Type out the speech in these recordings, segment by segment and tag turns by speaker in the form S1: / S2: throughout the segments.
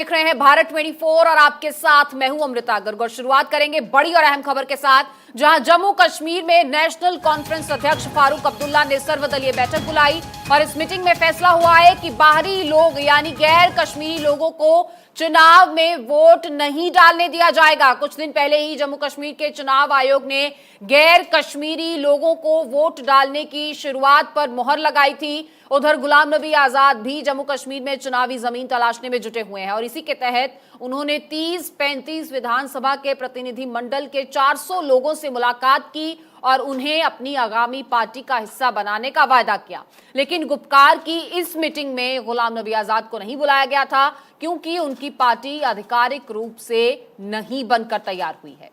S1: देख रहे हैं भारत 24 और आपके साथ मैं हूं अमृता गर्ग और शुरुआत करेंगे बड़ी और अहम खबर के साथ, जहां जम्मू कश्मीर में नेशनल कॉन्फ्रेंस अध्यक्ष फारूक अब्दुल्ला ने सर्वदलीय बैठक बुलाई और इस मीटिंग में फैसला हुआ है कि बाहरी लोग यानी गैर कश्मीरी लोगों को चुनाव में वोट नहीं डालने दिया जाएगा। कुछ दिन पहले ही जम्मू कश्मीर के चुनाव आयोग ने गैर कश्मीरी लोगों को वोट डालने की शुरुआत पर मुहर लगाई थी। उधर गुलाम नबी आजाद भी जम्मू कश्मीर में चुनावी जमीन तलाशने में जुटे हुए हैं और इसी के तहत उन्होंने 30-35 विधानसभा के प्रतिनिधि मंडल के 400 लोगों से मुलाकात की और उन्हें अपनी आगामी पार्टी का हिस्सा बनाने का वायदा किया। लेकिन गुपकार की इस मीटिंग में गुलाम नबी आजाद को नहीं बुलाया गया था क्योंकि उनकी पार्टी आधिकारिक रूप से नहीं बनकर तैयार हुई है।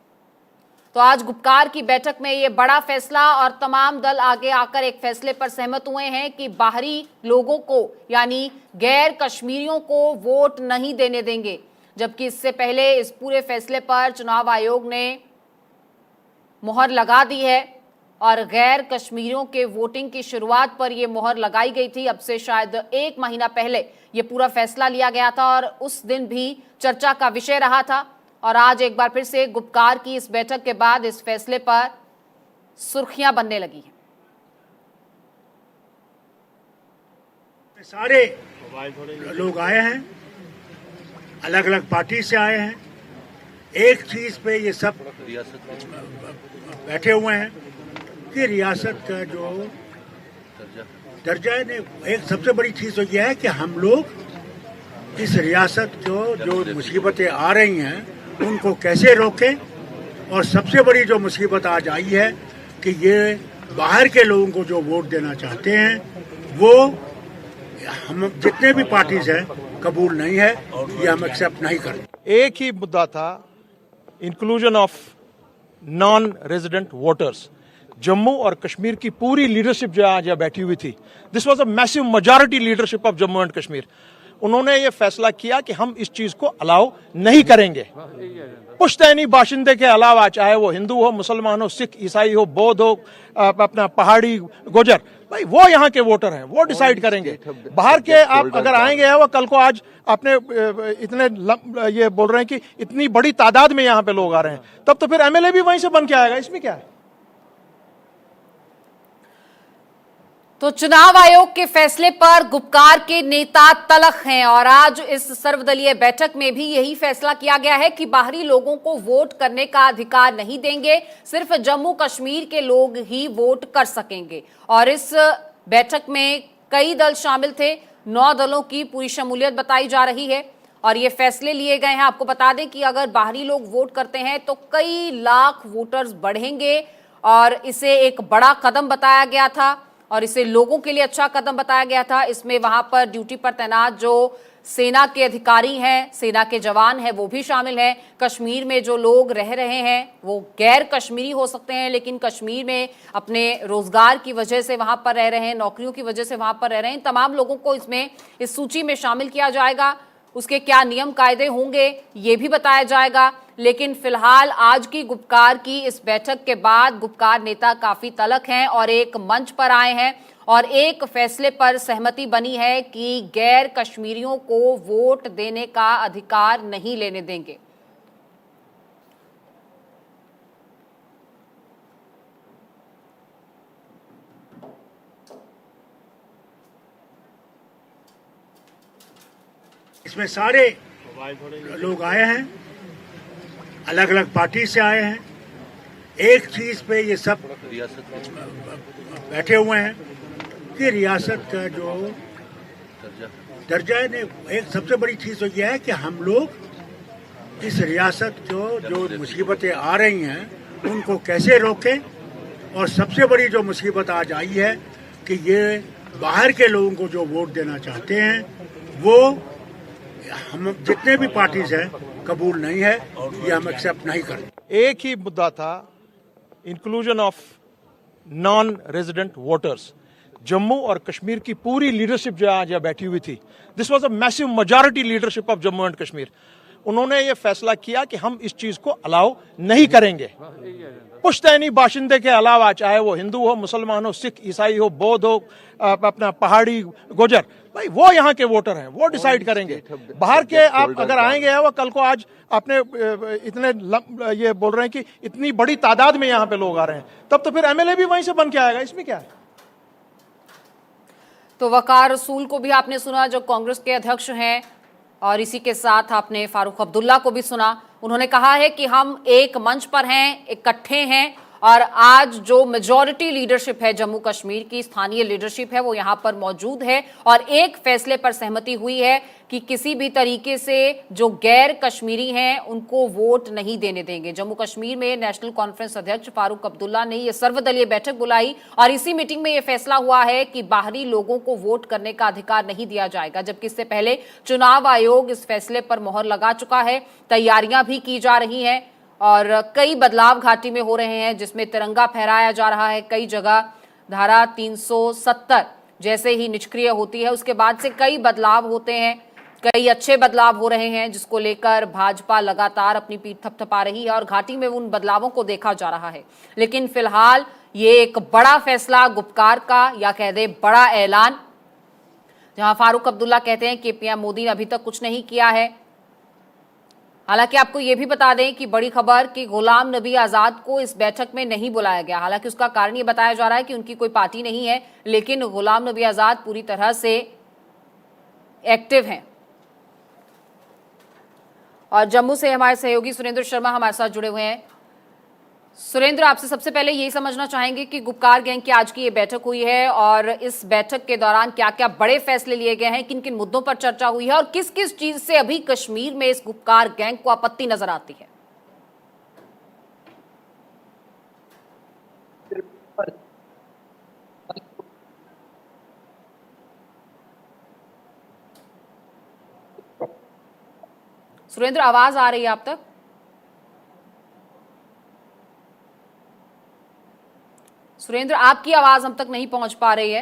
S1: तो आज गुपकार की बैठक में यह बड़ा फैसला और तमाम दल आगे आकर एक फैसले पर सहमत हुए हैं कि बाहरी लोगों को यानी गैर कश्मीरियों को वोट नहीं देने देंगे। जबकि इससे पहले इस पूरे फैसले पर चुनाव आयोग ने मुहर लगा दी है और गैर कश्मीरियों के वोटिंग की शुरुआत पर यह मुहर लगाई गई थी। अब से शायद 1 महीना पहले यह पूरा फैसला लिया गया था और उस दिन भी चर्चा का विषय रहा था। और आज एक बार फिर से गुपकार की इस बैठक के बाद इस फैसले पर सुर्खियां बनने लगी हैं।
S2: सारे लोग आए हैं, अलग अलग पार्टी से आए हैं, एक चीज पे ये सब बैठे हुए हैं कि रियासत का जो दर्जा है, एक सबसे बड़ी चीज तो यह है कि हम लोग इस रियासत को जो मुसीबतें आ रही हैं उनको कैसे रोकें। और सबसे बड़ी जो मुसीबत आज आई है कि ये बाहर के लोगों को जो वोट देना चाहते हैं वो हम जितने भी पार्टीज हैं कबूल नहीं है, ये हम एक्सेप्ट नहीं करते।
S3: एक ही मुद्दा था, inclusion of non resident voters. Jammu और कश्मीर की पूरी लीडरशिप जो आज यहाँ बैठी हुई थी, this was a massive majority leadership of Jammu and Kashmir. उन्होंने ये फैसला किया कि हम इस चीज को अलाउ नहीं करेंगे। पुश्तैनी बाशिंदे के अलावा चाहे वो हिंदू हो, मुसलमान हो, सिख, ईसाई हो, बौद्ध हो, अपना पहाड़ी, गुजर, भाई वो यहाँ के वोटर हैं, वो डिसाइड करेंगे। बाहर के आप अगर आएंगे वो कल को आज आपने इतने ये बोल रहे हैं कि इतनी बड़ी तादाद में यहाँ पे लोग आ रहे हैं, तब तो फिर एमएलए भी वहीं से बन के आएगा, इसमें क्या है।
S1: तो चुनाव आयोग के फैसले पर गुपकार के नेता तलख हैं और आज इस सर्वदलीय बैठक में भी यही फैसला किया गया है कि बाहरी लोगों को वोट करने का अधिकार नहीं देंगे, सिर्फ जम्मू कश्मीर के लोग ही वोट कर सकेंगे। और इस बैठक में कई दल शामिल थे, 9 दलों की पूरी शमूलियत बताई जा रही है और ये फैसले लिए गए हैं। आपको बता दें कि अगर बाहरी लोग वोट करते हैं तो कई लाख वोटर्स बढ़ेंगे और इसे एक बड़ा कदम बताया गया था और इसे लोगों के लिए अच्छा कदम बताया गया था। इसमें वहां पर ड्यूटी पर तैनात जो सेना के अधिकारी हैं, सेना के जवान हैं, वो भी शामिल हैं। कश्मीर में जो लोग रह रहे हैं वो गैर कश्मीरी हो सकते हैं लेकिन कश्मीर में अपने रोजगार की वजह से वहां पर रह रहे हैं, नौकरियों की वजह से वहां पर रह रहे हैं। तमाम लोगों को इसमें इस सूची में शामिल किया जाएगा। उसके क्या नियम कायदे होंगे ये भी बताया जाएगा। लेकिन फिलहाल आज की गुपकार की इस बैठक के बाद गुपकार नेता काफी तलख हैं और एक मंच पर आए हैं और एक फैसले पर सहमति बनी है कि गैर कश्मीरियों को वोट देने का अधिकार नहीं लेने देंगे।
S2: इसमें सारे लोग आए हैं, अलग अलग पार्टी से आए हैं, एक चीज पे ये सब बैठे हुए हैं कि रियासत का जो दर्जा है, एक सबसे बड़ी चीज तो यह है कि हम लोग इस रियासत को जो मुसीबतें आ रही हैं उनको कैसे रोकें। और सबसे बड़ी जो मुसीबत आज आई है कि ये बाहर के लोगों को जो वोट देना चाहते हैं वो हम जितने भी पार्टीज हैं कबूल नहीं है, ये हम एक्सेप्ट नहीं करते।
S3: एक ही मुद्दा था, inclusion of non resident voters. Jammu और कश्मीर की पूरी लीडरशिप जो आज यहाँ बैठी हुई थी, this was a massive majority leadership of Jammu and Kashmir. उन्होंने ये फैसला किया कि हम इस चीज को अलाउ नहीं करेंगे। पुश्तैनी बाशिंदे के अलावा चाहे वो हिंदू हो, मुसलमान हो, सिख, ईसाई हो, बौद्ध हो, अपना पहाड़ी, गुजर, भाई वो यहाँ के वोटर हैं, वो डिसाइड करेंगे। बाहर के आप अगर आएंगे वो कल को आज आपने इतने ये बोल रहे हैं कि इतनी बड़ी तादाद में यहाँ पे लोग आ रहे हैं, तब तो फिर एमएलए भी वहीं से बन के आएगा, इसमें क्या है।
S1: तो वकार रसूल को भी आपने सुना जो कांग्रेस के अध्यक्ष हैं, और इसी के साथ आपने फारूक अब्दुल्ला को भी सुना। उन्होंने कहा है कि हम एक मंच पर हैं, इकट्ठे हैं, और आज जो मेजॉरिटी लीडरशिप है जम्मू कश्मीर की, स्थानीय लीडरशिप है, वो यहां पर मौजूद है और एक फैसले पर सहमति हुई है कि किसी भी तरीके से जो गैर कश्मीरी हैं उनको वोट नहीं देने देंगे। जम्मू कश्मीर में नेशनल कॉन्फ्रेंस अध्यक्ष फारूक अब्दुल्ला ने यह सर्वदलीय बैठक बुलाई और इसी मीटिंग में यह फैसला हुआ है कि बाहरी लोगों को वोट करने का अधिकार नहीं दिया जाएगा, जबकि इससे पहले चुनाव आयोग इस फैसले पर मोहर लगा चुका है। तैयारियां भी की जा रही हैं और कई बदलाव घाटी में हो रहे हैं, जिसमें तिरंगा फहराया जा रहा है। कई जगह धारा 370 जैसे ही निष्क्रिय होती है उसके बाद से कई बदलाव होते हैं, कई अच्छे बदलाव हो रहे हैं, जिसको लेकर भाजपा लगातार अपनी पीठ थपथपा रही है और घाटी में उन बदलावों को देखा जा रहा है। लेकिन फिलहाल ये एक बड़ा फैसला गुपकार का, या कह दे बड़ा ऐलान, जहां फारूक अब्दुल्ला कहते हैं कि पीएम मोदी ने अभी तक कुछ नहीं किया है। हालांकि आपको यह भी बता दें कि बड़ी खबर कि गुलाम नबी आजाद को इस बैठक में नहीं बुलाया गया। हालांकि उसका कारण ये बताया जा रहा है कि उनकी कोई पार्टी नहीं है, लेकिन गुलाम नबी आजाद पूरी तरह से एक्टिव हैं। और जम्मू से हमारे सहयोगी सुरेंद्र शर्मा हमारे साथ जुड़े हुए हैं। सुरेंद्र, आपसे सबसे पहले यही समझना चाहेंगे कि गुपकार गैंग की आज की ये बैठक हुई है और इस बैठक के दौरान क्या क्या बड़े फैसले लिए गए हैं, किन किन मुद्दों पर चर्चा हुई है और किस किस चीज से अभी कश्मीर में इस गुपकार गैंग को आपत्ति नजर आती है। सुरेंद्र, आवाज आ रही है आप तक? सुरेंद्र, आपकी आवाज हम तक नहीं पहुंच पा रही है,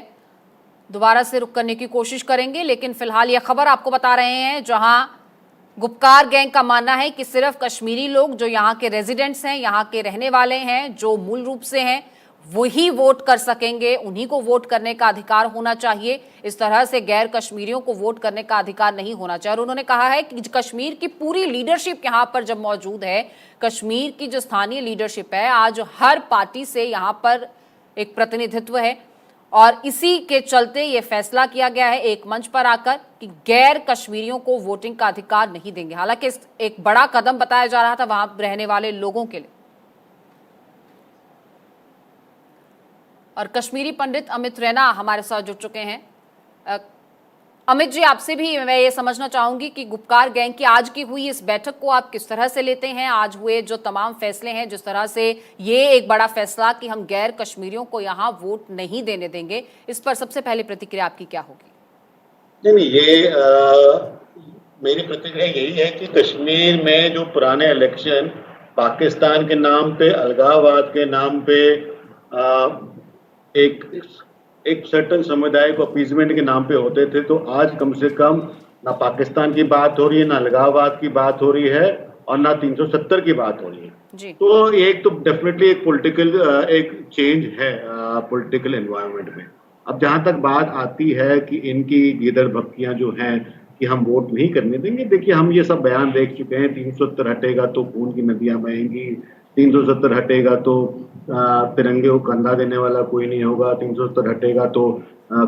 S1: दोबारा से रुक करने की कोशिश करेंगे। लेकिन फिलहाल यह खबर आपको बता रहे हैं जहां गुपकार गैंग का मानना है कि सिर्फ कश्मीरी लोग जो यहाँ के रेजिडेंट्स हैं, यहाँ के रहने वाले हैं, जो मूल रूप से हैं, वही वोट कर सकेंगे, उन्हीं को वोट करने का अधिकार होना चाहिए। इस तरह से गैर कश्मीरियों को वोट करने का अधिकार नहीं होना चाहिए। और उन्होंने कहा है कि कश्मीर की पूरी लीडरशिप यहाँ पर जब मौजूद है, कश्मीर की जो स्थानीय लीडरशिप है, आज हर पार्टी से यहाँ पर एक प्रतिनिधित्व है और इसी के चलते ये फैसला किया गया है एक मंच पर आकर कि गैर कश्मीरियों को वोटिंग का अधिकार नहीं देंगे। हालांकि एक बड़ा कदम बताया जा रहा था वहां रहने वाले लोगों के लिए। और कश्मीरी पंडित अमित रैना हमारे साथ जुड़ चुके हैं। अमित जी, आपसे भी मैं ये समझना चाहूंगी कि गुपकार गैंग की आज की हुई इस बैठक को आप किस तरह से लेते हैं? आज हुए जो तमाम फैसले हैं, जिस तरह से ये एक बड़ा फैसला कि हम गैर कश्मीरियों को यहाँ वोट नहीं देने देंगे, इस पर सबसे पहले प्रतिक्रिया आपकी क्या होगी?
S4: नहीं, ये मेरी प्रतिक्रिया यही है कि कश्मीर में जो पुराने इलेक्शन पाकिस्तान के नाम पे, अलगाववाद के नाम पे, एक सर्टन समुदाय को अपीजमेंट के नाम पे होते थे, तो आज कम से कम ना पाकिस्तान की बात हो रही है, ना अलगाववाद की बात हो रही है और ना 370 की बात हो रही है जी। तो एक तो डेफिनेटली एक पॉलिटिकल एक चेंज है पॉलिटिकल एनवायरनमेंट में। अब जहां तक बात आती है कि इनकी गिदड़ भक्तियां जो हैं कि हम वोट नहीं करने देंगे, देखिए हम ये सब बयान देख चुके हैं। 370 हटेगा तो खून की नदियां बहेंगी, 370 हटेगा तो तिरंगे को कंधा देने वाला कोई नहीं होगा, 370 हटेगा तो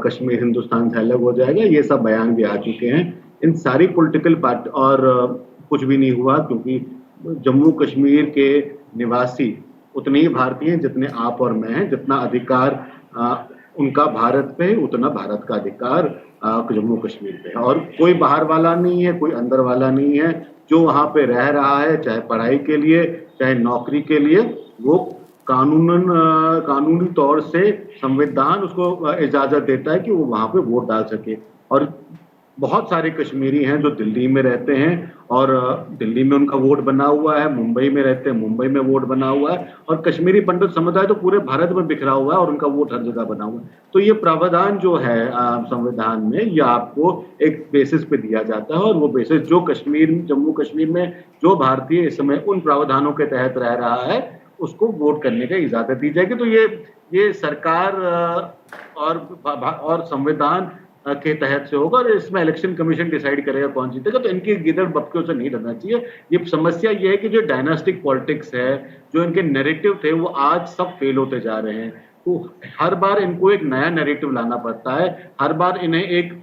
S4: कश्मीर हिंदुस्तान से अलग हो जाएगा, ये सब बयान भी आ चुके हैं। इन सारी पॉलिटिकल पार्टी और कुछ भी नहीं हुआ, क्योंकि जम्मू कश्मीर के निवासी उतने ही भारतीय हैं जितने आप और मैं हैं। जितना अधिकार उनका भारत पे है, उतना भारत का अधिकार जम्मू कश्मीर पे है। और कोई बाहर वाला नहीं है, कोई अंदर वाला नहीं है। जो वहाँ पे रह रहा है, चाहे पढ़ाई के लिए, चाहे नौकरी के लिए, वो कानूनी तौर से संविधान उसको इजाजत देता है कि वो वहाँ पे वोट डाल सके। और बहुत सारे कश्मीरी हैं जो दिल्ली में रहते हैं और दिल्ली में उनका वोट बना हुआ है, मुंबई में रहते हैं, मुंबई में वोट बना हुआ है, और कश्मीरी पंडित समुदाय तो पूरे भारत में बिखरा हुआ है और उनका वोट हर जगह बना हुआ है। तो ये प्रावधान जो है संविधान में, ये आपको एक बेसिस पे दिया जाता है, और वो बेसिस जो जम्मू कश्मीर में जो भारतीय इस समय उन प्रावधानों के तहत रह रहा है, उसको वोट करने की इजाजत दी जाएगी। तो ये सरकार और संविधान के तहत से होगा, और इसमें इलेक्शन कमीशन डिसाइड करेगा कौन जीतेगा। तो इनकी गिदड़ बप्पियों से नहीं डरना चाहिए। ये समस्या ये है कि जो डायनास्टिक पॉलिटिक्स है, जो इनके नैरेटिव थे, वो आज सब फेल होते जा रहे हैं। तो हर बार इनको एक नया नैरेटिव लाना पड़ता है, हर बार इन्हें एक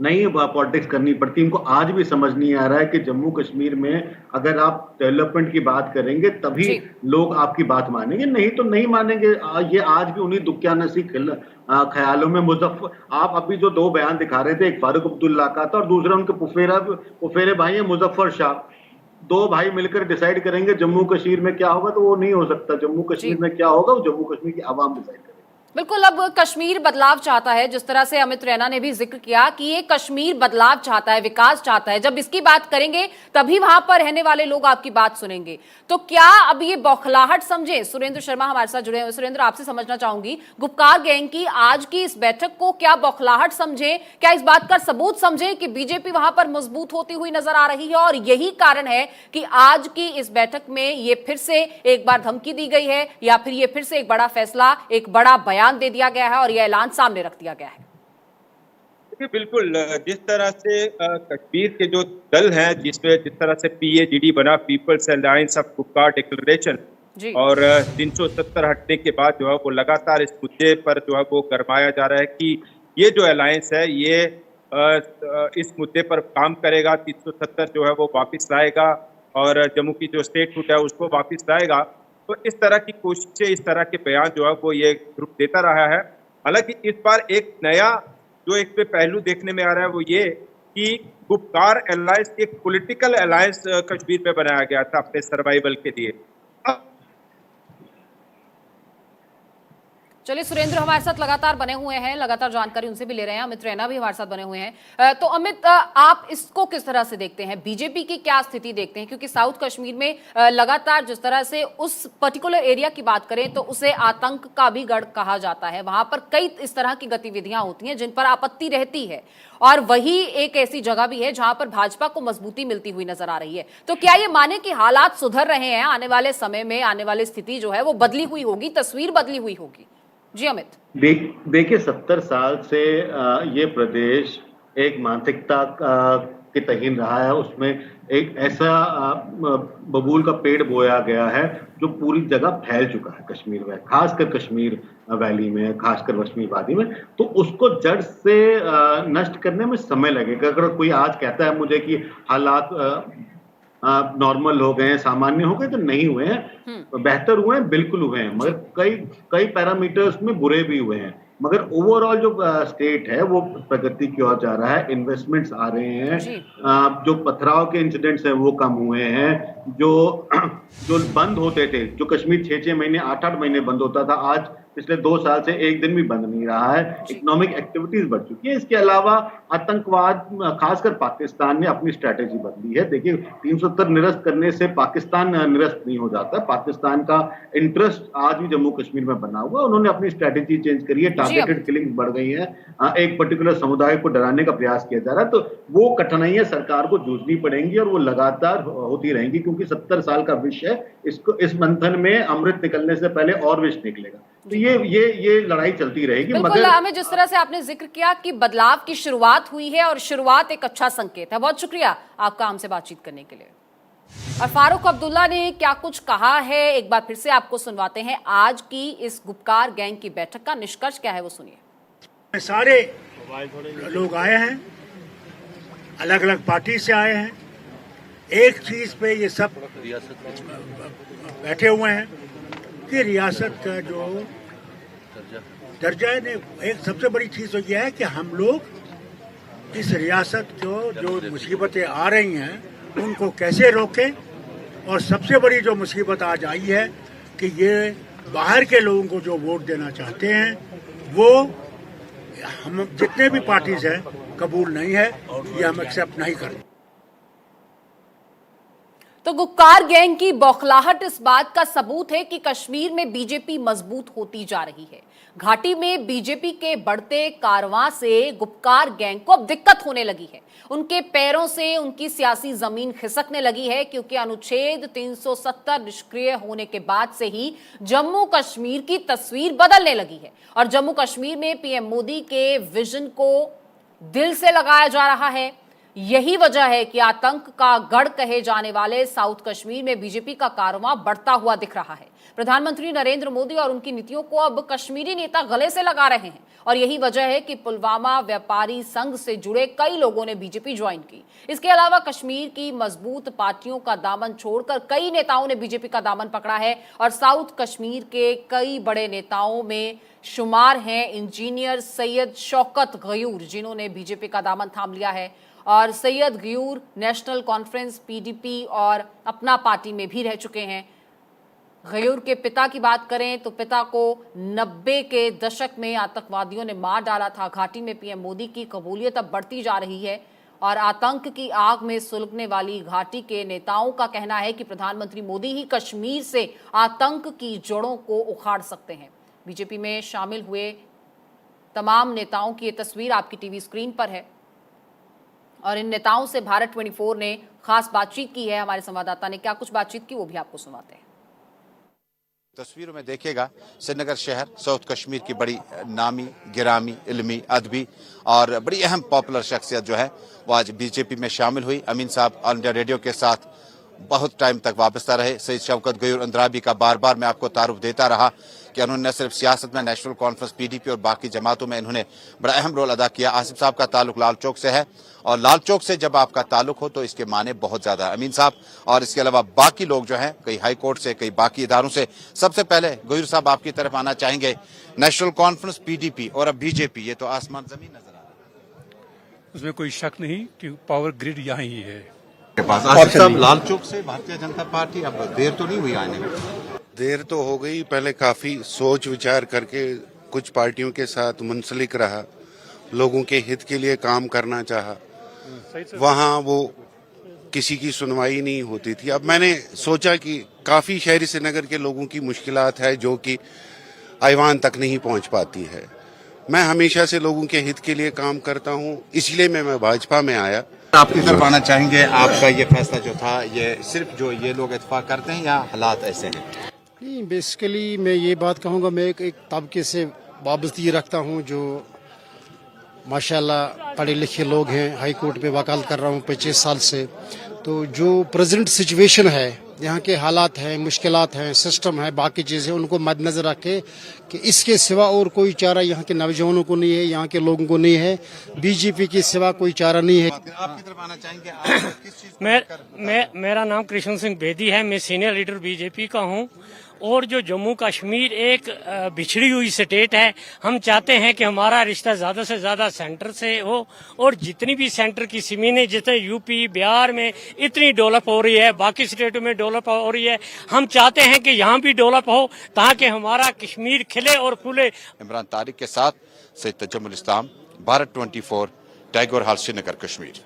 S4: नई पॉलिटिक्स करनी पड़ती है। इनको आज भी समझ नहीं आ रहा है कि जम्मू कश्मीर में अगर आप डेवलपमेंट की बात करेंगे तभी लोग आपकी बात मानेंगे, नहीं तो नहीं मानेंगे। ये आज भी उन्हीं दुक्यानसी ख्यालों में आप अभी जो दो बयान दिखा रहे थे, एक फारूक अब्दुल्ला का था और दूसरा उनके पुफेरे भाई है मुजफ्फर शाह। दो भाई मिलकर डिसाइड करेंगे जम्मू कश्मीर में क्या होगा, तो वो नहीं हो सकता। जम्मू कश्मीर में क्या होगा वो जम्मू कश्मीर की आवाम डिसाइड करेगी।
S1: बिल्कुल, अब कश्मीर बदलाव चाहता है, जिस तरह से अमित रैना ने भी जिक्र किया कि ये कश्मीर बदलाव चाहता है, विकास चाहता है। जब इसकी बात करेंगे तभी वहां पर रहने वाले लोग आपकी बात सुनेंगे। तो क्या अब ये बौखलाहट समझे? सुरेंद्र शर्मा हमारे साथ जुड़े हुए। सुरेंद्र, आपसे समझना चाहूंगी, गुपकार गैंग की आज की इस बैठक को क्या बौखलाहट समझे, क्या इस बात का सबूत समझे कि बीजेपी वहां पर मजबूत होती हुई नजर आ रही है और यही कारण है कि आज की इस बैठक में ये फिर से एक बार धमकी दी गई है, या फिर ये फिर से एक बड़ा फैसला, एक बड़ा बयान दे दिया गया है और यह ऐलान सामने रख दिया गया है?
S5: देखिए, बिल्कुल जिस तरह से कश्मीर के जो दल हैं, जिस तरह से PAGD बना, people's alliance of Gupkar declaration, और 370 हटने के बाद जो है वो लगातार इस मुद्दे पर जो है वो गरमाया जा रहा है कि ये जो अलायंस है ये इस मुद्दे पर काम करेगा, 370 जो है वो वापस लाएगा और जम्मू की जो स्टेटहुड है उसको वापस लाएगा। तो इस तरह की कोशिशें, इस तरह के बयान जो है वो ये ग्रुप देता रहा है। हालांकि इस बार एक नया जो एक पे पहलू देखने में आ रहा है वो ये कि गुपकार अलायंस एक पॉलिटिकल अलायंस कश्मीर में बनाया गया था अपने सर्वाइवल के लिए।
S1: चलिए, सुरेंद्र हमारे साथ लगातार बने हुए हैं, लगातार जानकारी उनसे भी ले रहे हैं। अमित रैना भी हमारे साथ बने हुए हैं। तो अमित, आप इसको किस तरह से देखते हैं? बीजेपी की क्या स्थिति देखते हैं? क्योंकि साउथ कश्मीर में लगातार जिस तरह से उस पर्टिकुलर एरिया की बात करें तो उसे आतंक का भी गढ़ कहा जाता है। वहां पर कई इस तरह की गतिविधियां होती हैं जिन पर आपत्ति रहती है, और वही एक ऐसी जगह भी है जहां पर भाजपा को मजबूती मिलती हुई नजर आ रही है। तो क्या ये माने कि हालात सुधर रहे हैं, आने वाले समय में आने वाली स्थिति जो है वो बदली हुई होगी, तस्वीर बदली हुई होगी? जी अमित।
S4: देखिए, 70 साल से ये प्रदेश एक मानसिकता के तहीन रहा है। उसमें एक ऐसा बबूल का पेड़ बोया गया है जो पूरी जगह फैल चुका है कश्मीर में, खासकर कश्मीर वैली में, खासकर पश्चिमी वादी में। तो उसको जड़ से नष्ट करने में समय लगेगा। अगर कोई आज कहता है मुझे कि हालात नॉर्मल हो गए हैं, सामान्य हो गए, तो नहीं हुए हैं। बेहतर हुए हैं, बिल्कुल हुए हैं, मगर कई पैरामीटर्स में बुरे भी हुए हैं। मगर ओवरऑल जो स्टेट है वो प्रगति की ओर जा रहा है। इन्वेस्टमेंट्स आ रहे हैं, जो पथराव के इंसिडेंट्स हैं वो कम हुए हैं, जो बंद होते थे, जो कश्मीर 6-6 महीने 8-8 महीने बंद होता था, आज पिछले 2 साल से एक दिन भी बंद नहीं रहा है। इकोनॉमिक एक्टिविटीज बढ़ चुकी है। इसके अलावा आतंकवाद, खासकर पाकिस्तान ने अपनी स्ट्रैटेजी बदली है। देखिए, 370 निरस्त करने से पाकिस्तान निरस्त नहीं हो जाता। पाकिस्तान का इंटरेस्ट आज भी जम्मू कश्मीर में बना हुआ। उन्होंने अपनी स्ट्रैटेजी चेंज करी है, टारगेटेड किलिंग बढ़ गई है, एक पर्टिकुलर समुदाय को डराने का प्रयास किया जा रहा है। तो वो कठिनाइयां सरकार को जूझनी पड़ेंगी और वो लगातार होती रहेंगी, क्योंकि 70 साल का विष है। इस मंथन में अमृत निकलने से पहले और विष निकलेगा। तो ये लड़ाई चलती रहेगी।
S1: मगर हमें जिस तरह से आपने जिक्र किया कि बदलाव की शुरुआत हुई है और शुरुआत एक अच्छा संकेत है। बहुत शुक्रिया आपका हमसे बातचीत करने के लिए। और फारूक अब्दुल्ला ने क्या कुछ कहा है, एक बार फिर से आपको सुनवाते हैं। आज की इस गुपकार गैंग की बैठक का निष्कर्ष क्या है वो सुनिए।
S2: सारे लोग आए हैं, अलग अलग पार्टी से आए हैं, एक चीज पे ये सब बैठे हुए हैं कि रियासत का जो दर्जा है, एक सबसे बड़ी चीज तो यह है कि हम लोग इस रियासत को जो मुसीबतें आ रही हैं उनको कैसे रोकें। और सबसे बड़ी जो मुसीबत आज आई है कि ये बाहर के लोगों को जो वोट देना चाहते हैं, वो हम जितने भी पार्टीज हैं कबूल नहीं है, ये हम एक्सेप्ट नहीं करें।
S1: तो गुप्कार गैंग की बौखलाहट इस बात का सबूत है कि कश्मीर में बीजेपी मजबूत होती जा रही है। घाटी में बीजेपी के बढ़ते कारवां से गुप्कार गैंग को अब दिक्कत होने लगी है। उनके पैरों से उनकी सियासी जमीन खिसकने लगी है, क्योंकि अनुच्छेद 370 निष्क्रिय होने के बाद से ही जम्मू कश्मीर की तस्वीर बदलने लगी है और जम्मू कश्मीर में पीएम मोदी के विजन को दिल से लगाया जा रहा है। यही वजह है कि आतंक का गढ़ कहे जाने वाले साउथ कश्मीर में बीजेपी का कारवां बढ़ता हुआ दिख रहा है। प्रधानमंत्री नरेंद्र मोदी और उनकी नीतियों को अब कश्मीरी नेता गले से लगा रहे हैं और यही वजह है कि पुलवामा व्यापारी संघ से जुड़े कई लोगों ने बीजेपी ज्वाइन की। इसके अलावा कश्मीर की मजबूत पार्टियों का दामन छोड़कर कई नेताओं ने बीजेपी का दामन पकड़ा है और साउथ कश्मीर के कई बड़े नेताओं में शुमार हैं इंजीनियर सैयद शौकत गयूर, जिन्होंने बीजेपी का दामन थाम लिया है। और Syed Gayur national conference PDP और अपना पार्टी में भी रह चुके हैं। गयूर के पिता की बात करें तो पिता को 90 के दशक में आतंकवादियों ने मार डाला था। घाटी में पीएम मोदी की कबूलियत अब बढ़ती जा रही है और आतंक की आग में सुलगने वाली घाटी के नेताओं का कहना है कि प्रधानमंत्री मोदी ही कश्मीर से आतंक की जड़ों को उखाड़ सकते हैं। बीजेपी में शामिल हुए तमाम नेताओं की ये तस्वीर आपकी टीवी स्क्रीन पर है और इन नेताओं से भारत 24 ने खास बातचीत की है। हमारे संवाददाता ने क्या कुछ बातचीत की वो भी आपको सुनाते हैं।
S6: तस्वीरों में देखिएगा श्रीनगर शहर साउथ कश्मीर की बड़ी नामी गिरामी इल्मी अदबी और बड़ी अहम पॉपुलर शख्सियत जो है वो आज बीजेपी में शामिल हुई। अमीन साहब ऑल इंडिया रेडियो के साथ बहुत टाइम तक वाबस्ता रहे। सैयद शौकत गयूर अंद्राबी का बार बार मैं आपको तारुफ देता रहा कि उन्होंने न सिर्फ सियासत में नेशनल कॉन्फ्रेंस पीडीपी और बाकी जमातों में इन्होंने बड़ा अहम रोल अदा किया। आसिफ साहब का ताल्लुक लाल चौक से है और लाल चौक से जब आपका ताल्लुक हो तो इसके माने बहुत ज्यादा। अमीन साहब और इसके अलावा बाकी लोग जो हैं कई हाई कोर्ट से कई बाकी इदारों से। सबसे पहले गयूर साहब आपकी तरफ आना चाहेंगे। नेशनल कॉन्फ्रेंस पीडीपी और अब बीजेपी, ये तो आसमान जमीन नजर आ रहा है।
S7: उसमें कोई शक नहीं कि पावर ग्रिड यहाँ ही है।
S6: आसिफ साहब लाल चौक से भारतीय जनता पार्टी, अब देर तो नहीं हुई आने में?
S8: देर तो हो गई, पहले काफी सोच विचार करके कुछ पार्टियों के साथ मुंसलिक रहा, लोगों के हित के लिए काम करना चाहा, वहाँ वो किसी की सुनवाई नहीं होती थी। अब मैंने सोचा कि काफी शहरी श्रीनगर के लोगों की मुश्किलात है जो कि ऐवान तक नहीं पहुंच पाती है। मैं हमेशा से लोगों के हित के लिए काम करता हूं, इसलिए मैं भाजपा में आया।
S6: आपकी तरफ आना चाहेंगे, आपका ये फैसला जो था ये सिर्फ जो ये लोग इत्तेफाक करते हैं या हालात ऐसे हैं?
S9: नहीं, बेसिकली मैं ये बात कहूँगा, मैं एक तबके से वाबस्ती रखता हूँ जो माशाल्लाह पढ़े लिखे लोग हैं। हाई कोर्ट में वकालत कर रहा हूँ 25 साल से। तो जो प्रेजेंट सिचुएशन है, यहाँ के हालात हैं, मुश्किलात हैं, सिस्टम है, बाकी चीज़ें, उनको मद्देनजर रखे कि इसके सिवा और कोई चारा यहाँ के नौजवानों को नहीं है, यहाँ के लोगों को नहीं है, बीजेपी के सिवा कोई चारा नहीं है।
S6: आपकी तरफ आना चाहेंगे, आप किस चीज
S10: मेरा नाम कृष्ण सिंह बेदी है। मैं सीनियर लीडर बीजेपी का हूँ और जो जम्मू कश्मीर एक बिछड़ी हुई स्टेट है, हम चाहते हैं कि हमारा रिश्ता ज्यादा से ज्यादा सेंटर से हो और जितनी भी सेंटर की जमीनें, जैसे यूपी बिहार में इतनी डेवलप हो रही है, बाकी स्टेटों में डेवलप हो रही है, हम चाहते हैं कि यहाँ भी डेवलप हो ताकि हमारा कश्मीर खिले और फूले।
S6: इमरान तारिक के साथ सैयद तजुमुल इस्लाम, भारत 24, टैगोर हाल, श्रीनगर, कश्मीर।